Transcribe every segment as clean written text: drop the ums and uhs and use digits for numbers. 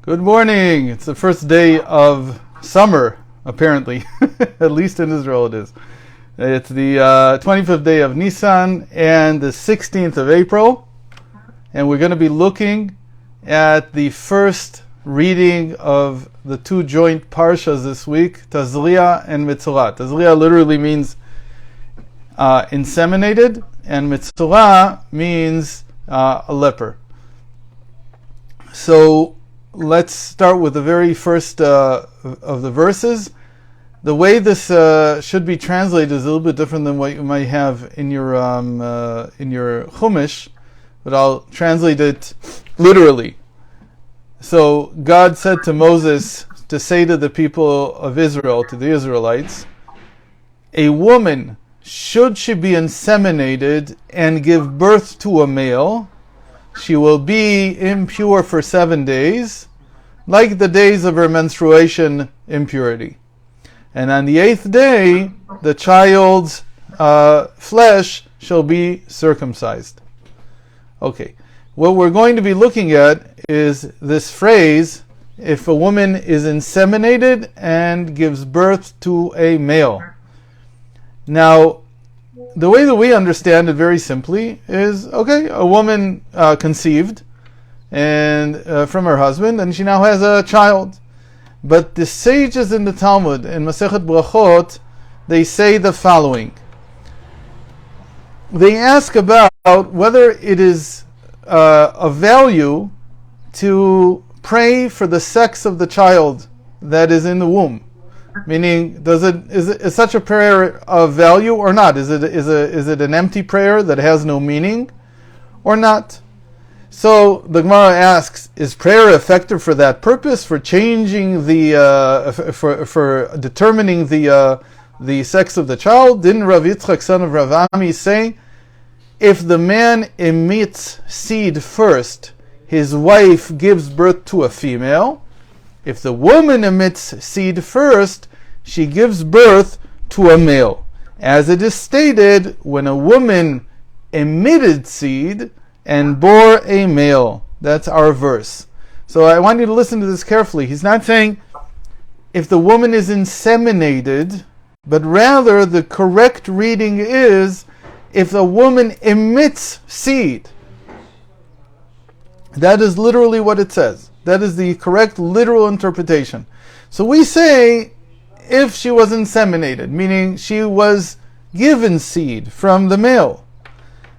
Good morning. It's the first day of summer, apparently. At least in Israel it is. It's the 25th day of Nisan and the 16th of April. And we're going to be looking at the first reading of the two joint parashas this week, Tazria and Metzora. Tazria literally means inseminated, and Metzora means a leper. So let's start with the very first of the verses. The way this should be translated is a little bit different than what you might have in your Chumash, but I'll translate it literally. So God said to Moses to say to the people of Israel, to the Israelites, a woman, should she be inseminated and give birth to a male, she will be impure for 7 days, like the days of her menstruation impurity. And on the 8th day, the child's flesh shall be circumcised. Okay, what we're going to be looking at is this phrase, if a woman is inseminated and gives birth to a male. Now, the way that we understand it very simply is, okay, a woman conceived and from her husband, and she now has a child. But the sages in the Talmud, in Masechet Brachot, they say the following. They ask about whether it is of value to pray for the sex of the child that is in the womb. Meaning, is such a prayer of value or not? Is it an empty prayer that has no meaning, or not? So the Gemara asks: is prayer effective for that purpose, for changing the for determining the sex of the child? Didn't Rav Yitzchak, son of Rav Ami, say, if the man emits seed first, his wife gives birth to a female? If the woman emits seed first, she gives birth to a male. As it is stated, when a woman emitted seed and bore a male. That's our verse. So I want you to listen to this carefully. He's not saying if the woman is inseminated, but rather the correct reading is if the woman emits seed. That is literally what it says. That is the correct literal interpretation. So we say if she was inseminated, meaning she was given seed from the male.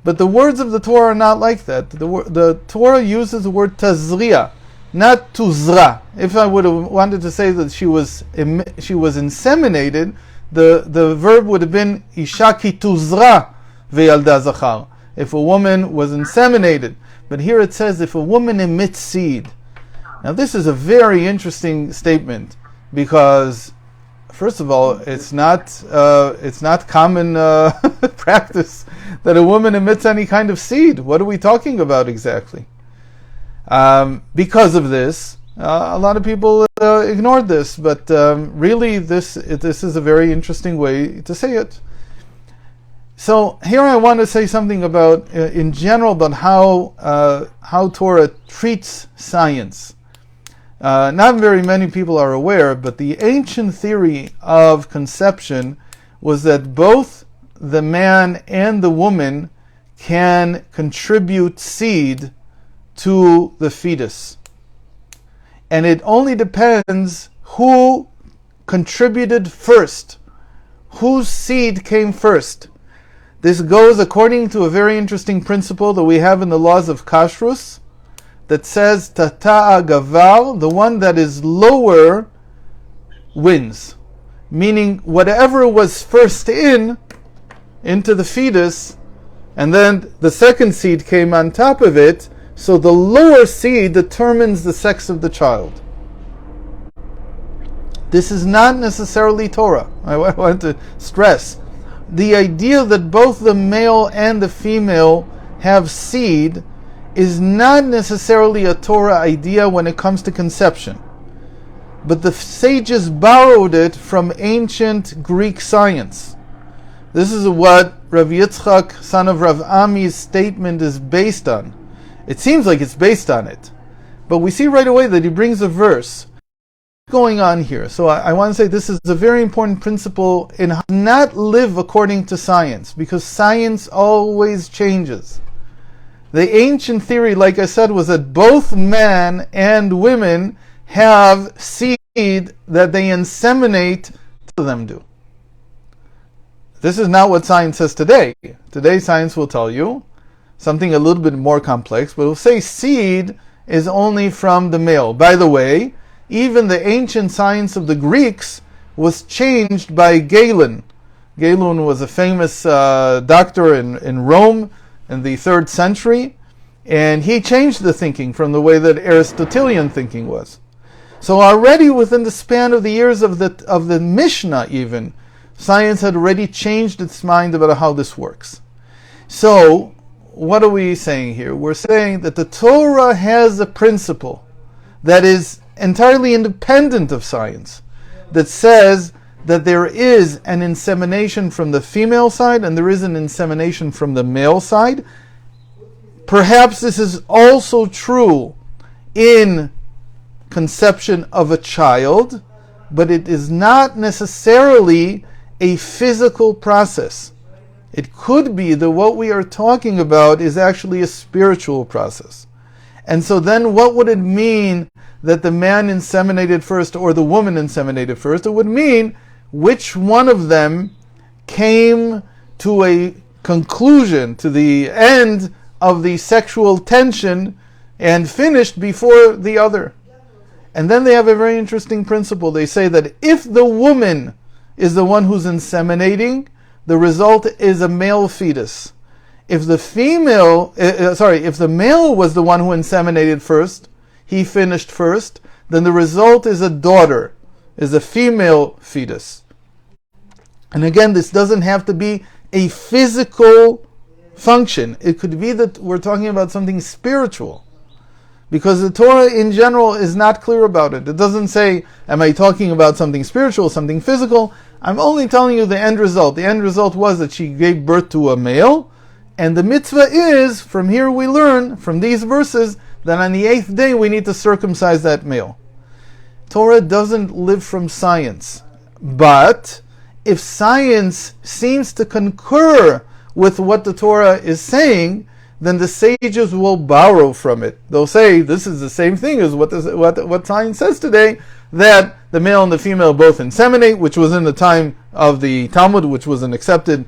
But the words of the Torah are not like that. The Torah uses the word Tazria, not Tuzra. If I would have wanted to say that she was inseminated, the verb would have been Isha ki Tuzra ve'yalda zachar. If a woman was inseminated. But here it says if a woman emits seed. Now this is a very interesting statement because, first of all, it's not common practice that a woman emits any kind of seed. What are we talking about exactly? Because of this, a lot of people ignored this, but really this is a very interesting way to say it. So here I want to say something about, in general, about how Torah treats science. Not very many people are aware, but the ancient theory of conception was that both the man and the woman can contribute seed to the fetus. And it only depends who contributed first, whose seed came first. This goes according to a very interesting principle that we have in the laws of Kashrus, that says, Tata'a Gavar, the one that is lower wins. Meaning, whatever was first into the fetus, and then the second seed came on top of it, so the lower seed determines the sex of the child. This is not necessarily Torah. I want to stress. The idea that both the male and the female have seed is not necessarily a Torah idea when it comes to conception. But the sages borrowed it from ancient Greek science. This is what Rav Yitzchak, son of Rav Ami's statement is based on. It seems like it's based on it. But we see right away that he brings a verse going on here. So I want to say this is a very important principle in how to not live according to science, because science always changes. The ancient theory, like I said, was that both men and women have seed that they inseminate to them do. This is not what science says today. Today science will tell you something a little bit more complex, but it will say seed is only from the male. By the way, even the ancient science of the Greeks was changed by Galen. Galen was a famous doctor in Rome in the 3rd century, and he changed the thinking from the way that Aristotelian thinking was. So already within the span of the years of the Mishnah even, science had already changed its mind about how this works. So, what are we saying here? We're saying that the Torah has a principle that is entirely independent of science, that says that there is an insemination from the female side and there is an insemination from the male side. Perhaps this is also true in conception of a child, but it is not necessarily a physical process. It could be that what we are talking about is actually a spiritual process. And so then what would it mean that the man inseminated first or the woman inseminated first? It would mean which one of them came to a conclusion, to the end of the sexual tension and finished before the other. And then they have a very interesting principle. They say that if the woman is the one who's inseminating, the result is a male fetus. If the if the male was the one who inseminated first, he finished first, then the result is a daughter, is a female fetus. And again, this doesn't have to be a physical function. It could be that we're talking about something spiritual. Because the Torah in general is not clear about it. It doesn't say, am I talking about something spiritual, something physical? I'm only telling you the end result. The end result was that she gave birth to a male. And the mitzvah is, from here we learn, from these verses, that on the 8th day we need to circumcise that male. Torah doesn't live from science. But if science seems to concur with what the Torah is saying, then the sages will borrow from it. They'll say, this is the same thing as what science says today, that the male and the female both inseminate, which was in the time of the Talmud, which was an accepted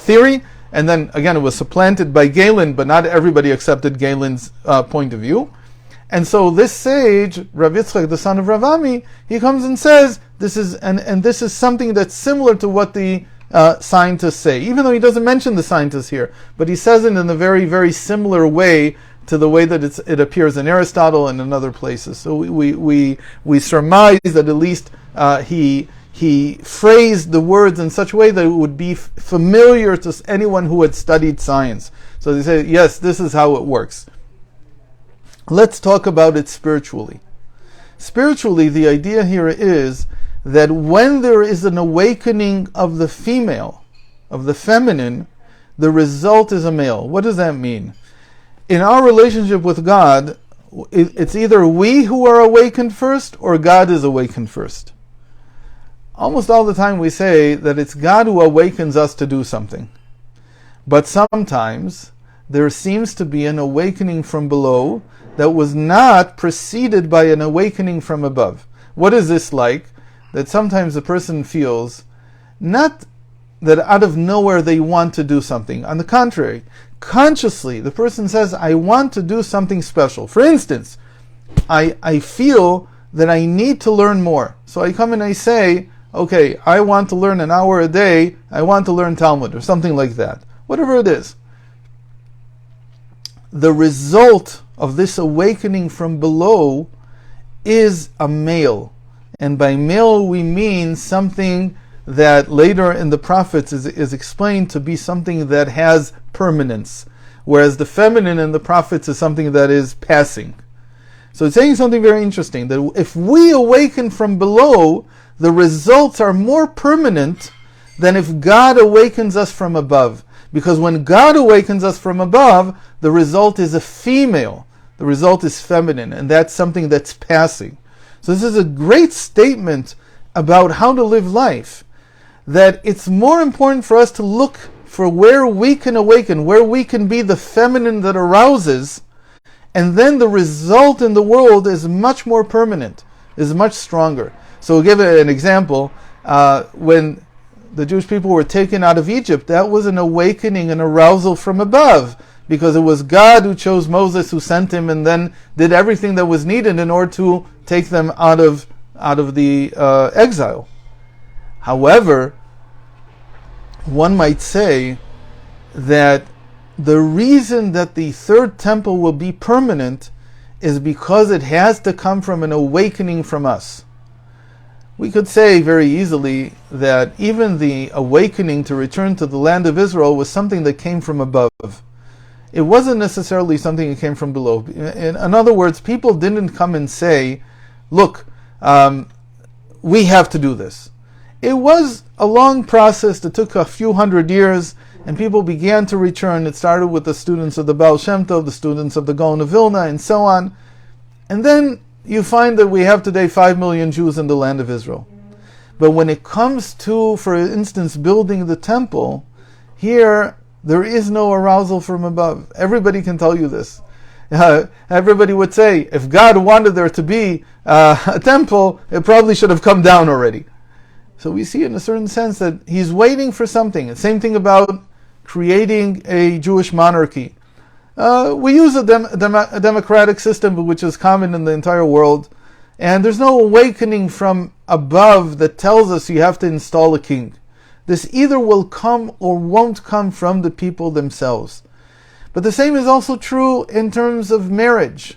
theory. And then, again, it was supplanted by Galen, but not everybody accepted Galen's point of view. And so this sage, Rav Yitzchak, the son of Rav Ami, he comes and says, this is something that's similar to what the scientists say, even though he doesn't mention the scientists here, but he says it in a very, very similar way to the way that it appears in Aristotle and in other places. So we surmise that at least he phrased the words in such a way that it would be familiar to anyone who had studied science. So they say, yes, this is how it works. Let's talk about it spiritually. Spiritually, the idea here is that when there is an awakening of the female, of the feminine, the result is a male. What does that mean? In our relationship with God, it's either we who are awakened first or God is awakened first. Almost all the time we say that it's God who awakens us to do something. But sometimes there seems to be an awakening from below that was not preceded by an awakening from above. What is this like? That sometimes a person feels not that out of nowhere they want to do something. On the contrary, consciously the person says, I want to do something special. For instance, I feel that I need to learn more. So I come and I say, okay, I want to learn an hour a day, I want to learn Talmud or something like that. Whatever it is. The result of this awakening from below is a male. And by male we mean something that later in the prophets is explained to be something that has permanence. Whereas the feminine in the prophets is something that is passing. So it's saying something very interesting, that if we awaken from below, the results are more permanent than if God awakens us from above. Because when God awakens us from above, the result is a female. The result is feminine, and that's something that's passing. So this is a great statement about how to live life, that it's more important for us to look for where we can awaken, where we can be the feminine that arouses, and then the result in the world is much more permanent, is much stronger. So we'll give an example. When the Jewish people were taken out of Egypt, that was an awakening, an arousal from above, because it was God who chose Moses, who sent him, and then did everything that was needed in order to take them out of the exile. However, one might say that the reason that the third temple will be permanent is because it has to come from an awakening from us. We could say very easily that even the awakening to return to the land of Israel was something that came from above. It wasn't necessarily something that came from below. In other words, people didn't come and say, look, we have to do this. It was a long process that took a few hundred years, and people began to return. It started with the students of the Baal Shem Tov, the students of the Gaon of Vilna, and so on. And then you find that we have today 5 million Jews in the land of Israel. But when it comes to, for instance, building the temple, here there is no arousal from above. Everybody can tell you this. Everybody would say, if God wanted there to be a temple, it probably should have come down already. So we see in a certain sense that he's waiting for something. The same thing about creating a Jewish monarchy. We use a democratic system, which is common in the entire world, and there's no awakening from above that tells us you have to install a king. This either will come or won't come from the people themselves. But the same is also true in terms of marriage.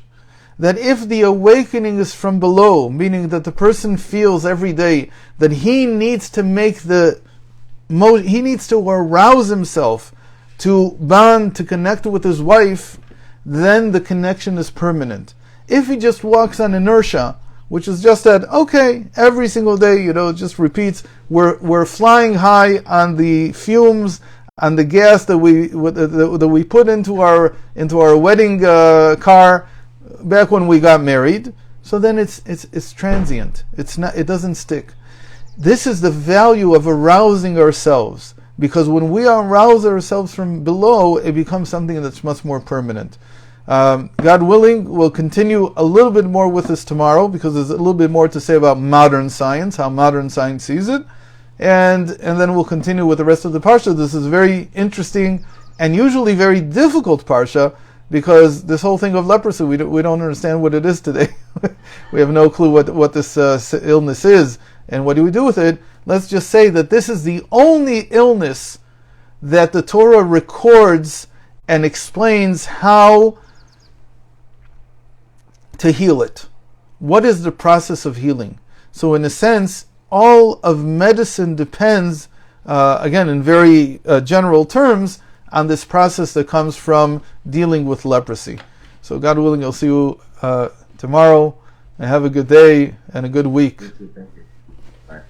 That if the awakening is from below, meaning that the person feels every day that he needs to he needs to arouse himself to bond, to connect with his wife, then the connection is permanent. If he just walks on inertia, which is just that, okay, every single day, it just repeats, we're flying high on the fumes, on the gas that we put into our wedding car back when we got married. So then it's transient. It doesn't stick. This is the value of arousing ourselves, because when we arouse ourselves from below, it becomes something that's much more permanent. God willing, we'll continue a little bit more with this tomorrow, because there's a little bit more to say about modern science, how modern science sees it, and then we'll continue with the rest of the parsha. This is very interesting and usually very difficult parsha, because this whole thing of leprosy, we don't understand what it is today. We have no clue what this illness is, and what do we do with it? Let's just say that this is the only illness that the Torah records and explains how to heal it. What is the process of healing? So in a sense, all of medicine depends, again in very general terms, on this process that comes from dealing with leprosy. So God willing, I'll see you tomorrow, and have a good day and a good week. Thank you. All right.